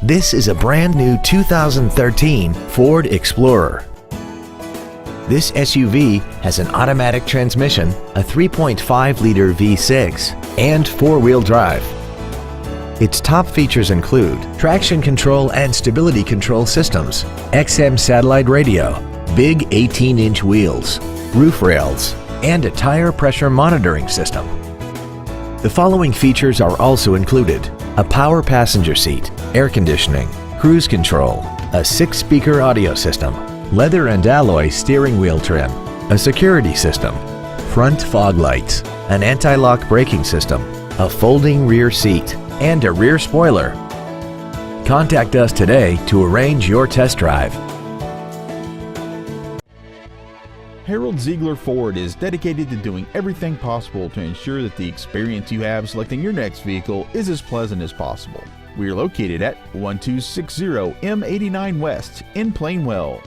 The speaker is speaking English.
This is a brand new 2013 Ford Explorer. This SUV has an automatic transmission, a 3.5-liter V6, and four-wheel drive. Its top features include traction control and stability control systems, XM satellite radio, big 18-inch wheels, roof rails, and a tire pressure monitoring system. The following features are also included: a power passenger seat, air conditioning, cruise control, a 6-speaker audio system, leather and alloy steering wheel trim, a security system, front fog lights, an anti-lock braking system, a folding rear seat, and a rear spoiler. Contact us today to arrange your test drive. Harold Ziegler Ford is dedicated to doing everything possible to ensure that the experience you have selecting your next vehicle is as pleasant as possible. We are located at 1260 M89 West in Plainwell.